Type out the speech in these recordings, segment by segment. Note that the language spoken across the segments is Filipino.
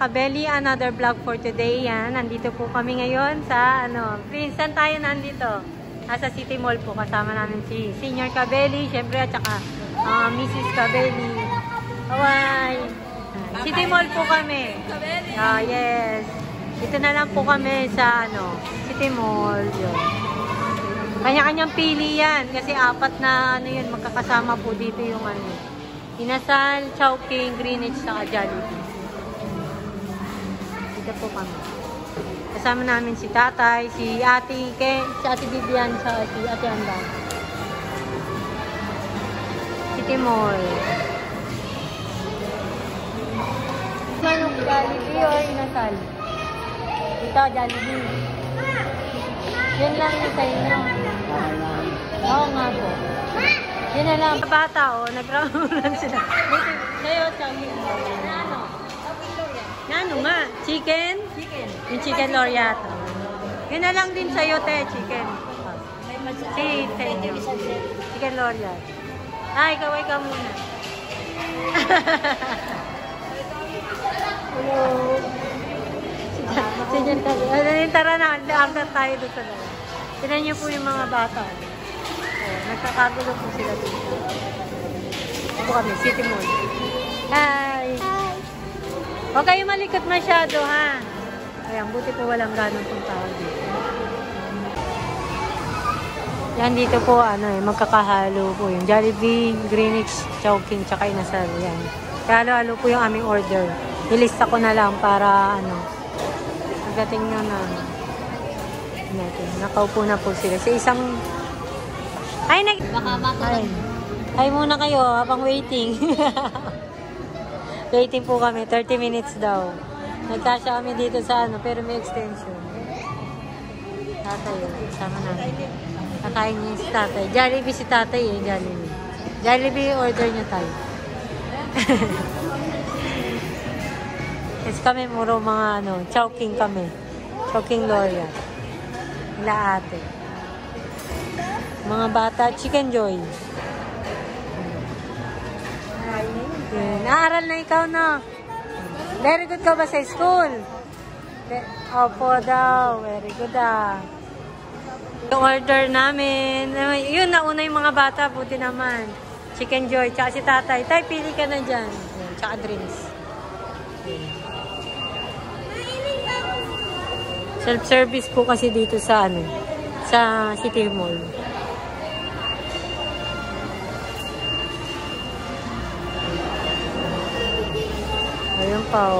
Kabeli, another vlog for today. Yan, nandito po kami ngayon sa, Prince, saan tayo nandito? Nasa City Mall po, kasama namin si Senior Kabeli, syempre, at saka Mrs. Kabeli. Hawaii! City Mall po kami. Yes. Dito na lang po kami sa, City Mall. Yun. Kanya-kanyang pili yan, kasi apat na, yun, magkakasama po dito yung, Inasal, Chowking, Greenwich, saka Jollibee. Dito po kami. Kasama namin si Tatay, si Ate Vivian, saka si Ate Anda. City Mall. Manong Jollibee o Inasal? Ito, Jollibee. Yan lang yung sa inyo. Oo nga po. Yan na lang. Bata, nagramulan sila. Sa'yo, Chowking. Ano nga? Chicken? Chicken. Yung chicken Loriato. Yun na lang din sa'yo, te. Chicken. Chicken Loriato. Ikaw muna. Hello. Tara na. Angkat tayo doon sa lalo. Tinan niyo po yung mga bata. Nagkakagulo po sila dito. Ito kami, City Mall. Hi! Huwag kayo malikot masyado, ha? Ayan, buti po walang ganong pong tao dito. Yan, dito po, magkakahalo po yung Jollibee, Greenwich, Chowking, tsaka Inasal. Yan. Halo-halo po yung aming order. Ilista ko na lang para, pagdating na natin. Nakaupo na po sila. Sa isang... Ay muna kayo habang waiting. Waiting po kami. 30 minutes daw. Nagkasya kami dito sa pero may extension. Tatay yun. Sama namin. Kakain niya si tatay. Jollibee si tatay Jollibee. Jollibee order niya tayo. Kasi kami muro mga Chowking kami. Chowking Loria. Ila ate. Mga bata, Chicken Joy. Naaral na ikaw, no? Very good ka ba sa school? Opo daw. Very good, Yung order namin. Yun, nauna yung mga bata. Buti naman. Chicken Joy. Tsaka si tatay. Tay, pili ka na dyan. Tsaka drinks. Self-service po kasi dito sa sa City Mall. Ayun pa,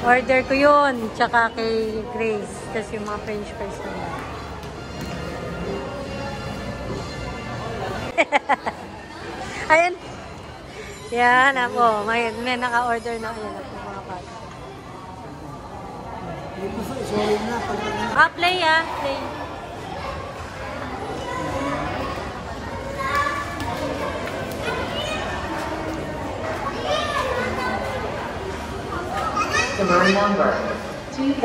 order ko yun. Tsaka kay Grace. Kasi yung mga french fries naman. Ayun. Yan, ako. May naka-order na. Ayan ako, mga bata. Play, Play. Customer number 2012.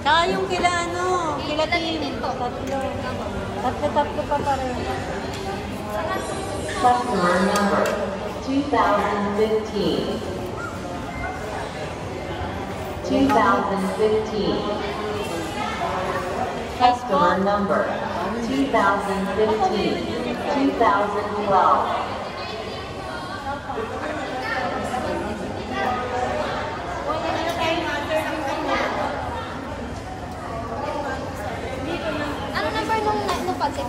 Saka yung kila team. Tatlo pa pareho. Customer number 2015. 2015. Customer number 2015. 2012. Ano number nung pag-sip?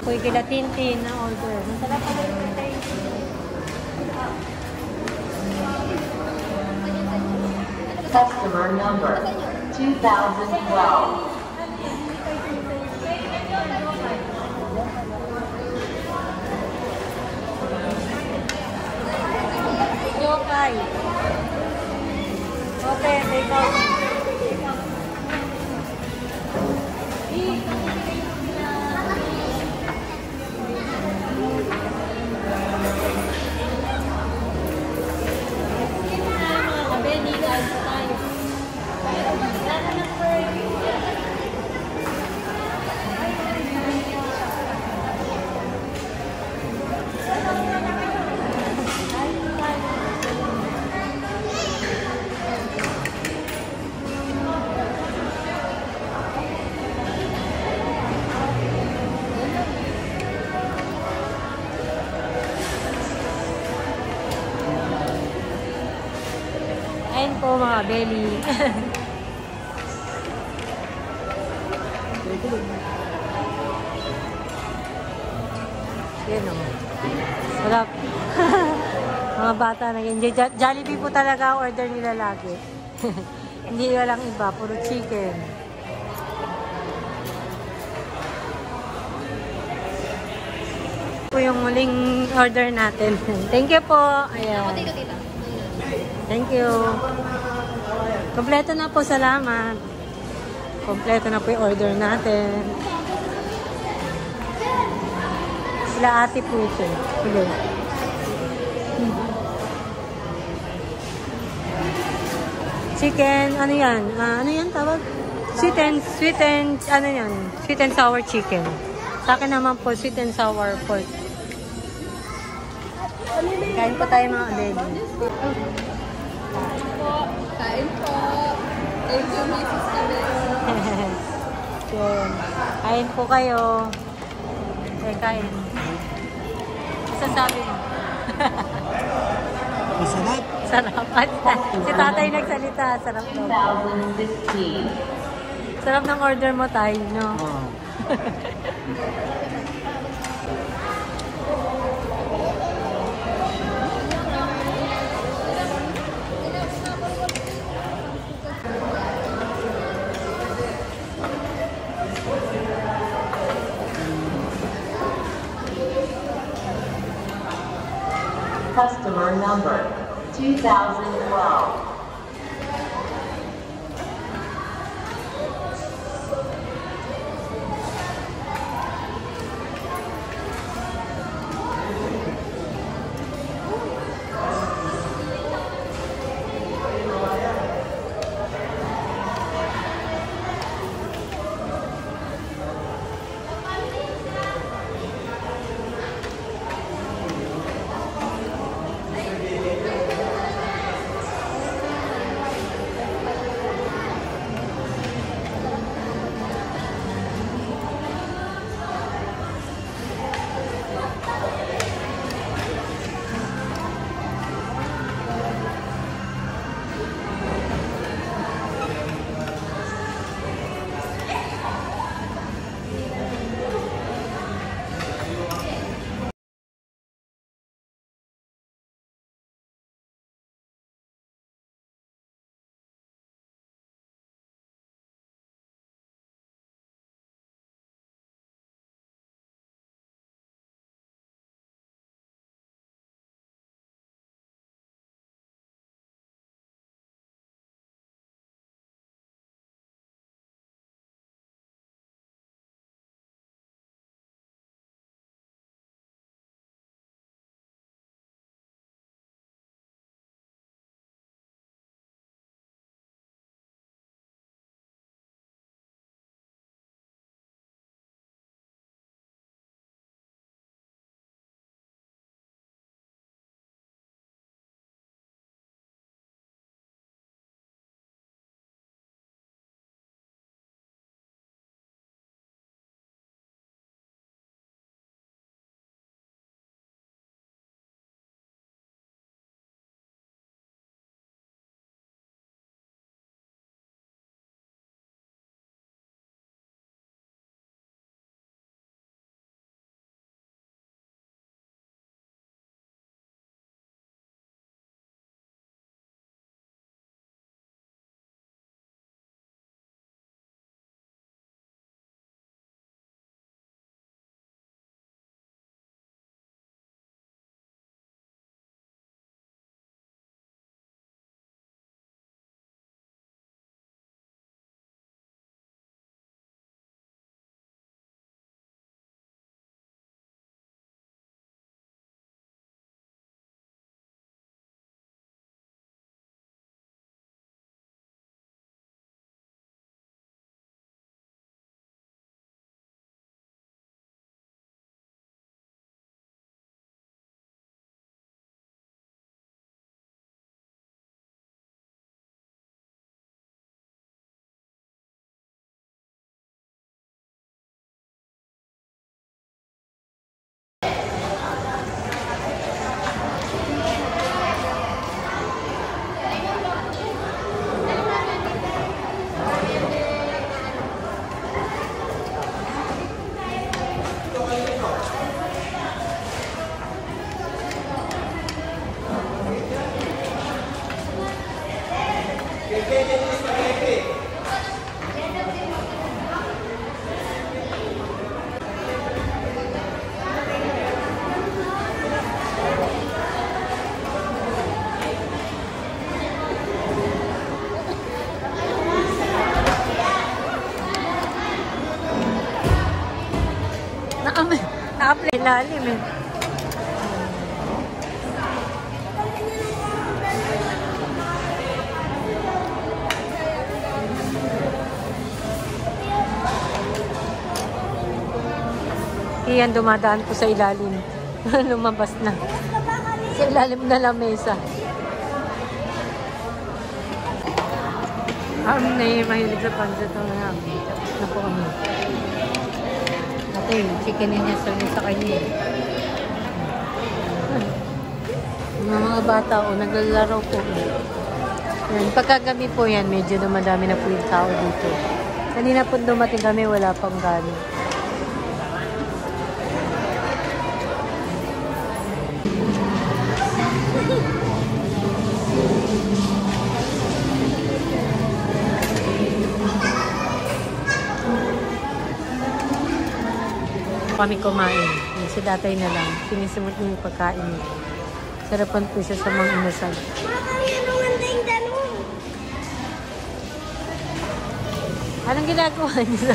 po yung kila Tintin na order. Masarap po yung Tintin. Customer number 2012. Yokai. Okay, take out. Ayan po mga belly. Yan o. Sarap. Mga bata nag-enjoy. Jollibee po talaga ang order nila lagi. Hindi walang iba. Puro chicken. Po yung muling order natin. Thank you po. Ayan. Dito, tita. Thank you. Kompleto na po. Salamat. Kompleto na po yung order natin. Sila ate po ito. Hello. Chicken, ano yan? Ano yan tawag? Sweet and, ano yan? Sweet and sour chicken. Sa akin naman po, sweet and sour pork. Kain po tayo mga baby. Kain po. Thank you, Mrs. Cabello. Yun. Kain po kayo. Kain. Sasabi mo. Masarap. Sarap. Si tatay nagsalita. Sarap daw. 2015. Sarap ng order mo tayo, no? Oh. Customer number 2012. Naka-play lalim eh. Iyan dumadaan po sa ilalim. Lumabas na. Sa ilalim na lamesa. Na yung mahilig sa pancit ang na po kami. Ate, chicken niya sa kanya. Mga bata o naglalaro po. Yan, pagkagabi po yan, medyo dumadami na po yung tao dito. Kanina po dumating kami, wala pang gano. Kami kumain. Si tatay na lang. Sinisimot niya yung pagkain niya. Sarapan po siya sa mga inasal. Anong ginagawa niya?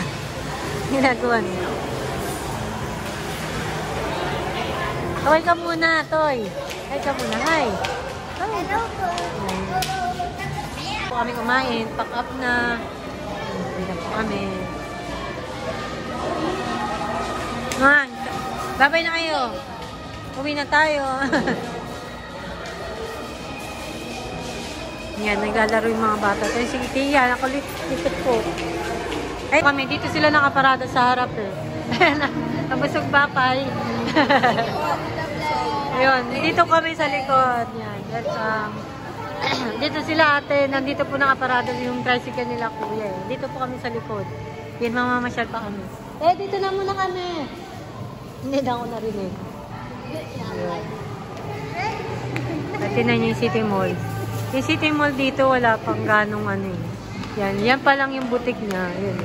Ginagawa niya? Toy ka muna, Toy. Hi ka muna. Hi. Hello po. Po kami kumain. Pack up na. Hindi na po kami. Man, babay na kayo. Uwi na tayo. Yan, naglalaro yung mga bata. Tayo si Tia, nakulit po. Ay, kami, dito sila nakaparada sa harap eh. Nabusog bapay. Ayun, dito kami sa likod. Yan, welcome. Dito sila ate, nandito po nakaparada yung tricycle nila kuya eh. Dito po kami sa likod. Yan, mamamasyal pa kami. Dito na muna kami. Hindi na ako narinig. Pati na yung City Mall. Yung City Mall dito, wala pang ganong ano eh. Yan pa lang yung butik niya. Yun.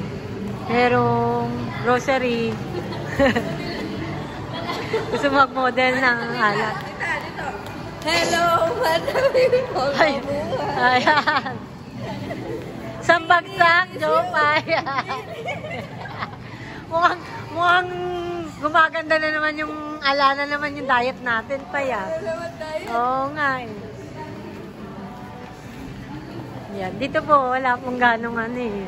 Merong grocery. Gusto mag-model ng alak. Hello, madami po. Ayan. Sambagsak, Jopay. mukhang gumaganda na naman yung ala na naman yung diet natin pa ya. Oo nga eh. Yan. Dito po, wala pong ganong ano eh.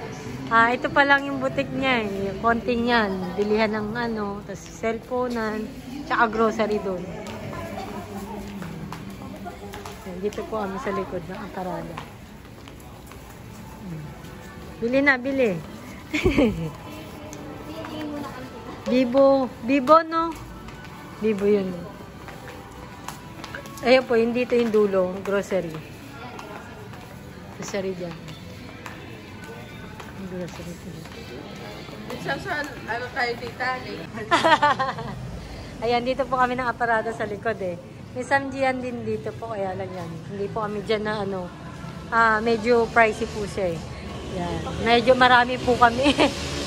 Ito pa lang yung butik niya eh. Konting yan. Bilihan ng ano, tapos cellphone-an, tsaka grocery doon. Dito po kami sa likod ng Antarada. Bili na, bili. Bibo no? Bibo yun. Ayun po, yun dito yung dulo, grocery. Grocery dyan. Grocery dyan. Ano tayo dito? Ayan, dito po kami ng aparada sa likod eh. May samjian din dito po, kaya lang yan. Hindi po kami dyan na ano, medyo pricey po siya eh. Yan. Medyo marami po kami.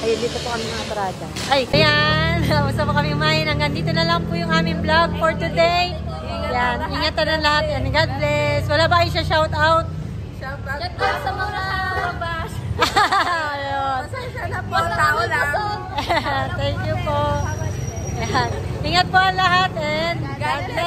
Ayun, dito po kami ng aparada. Ay, ayan. Basta po kami kumain. Hanggang dito na lang po yung aming vlog for today. Yan. Ingatan na lahat. Yan. God bless. Wala ba kayo siya shout out? Shout out sa mga bas. Ayun. Pasensya na po. Tao lang. Thank you po. Ayan. Ingat po ang lahat and God bless.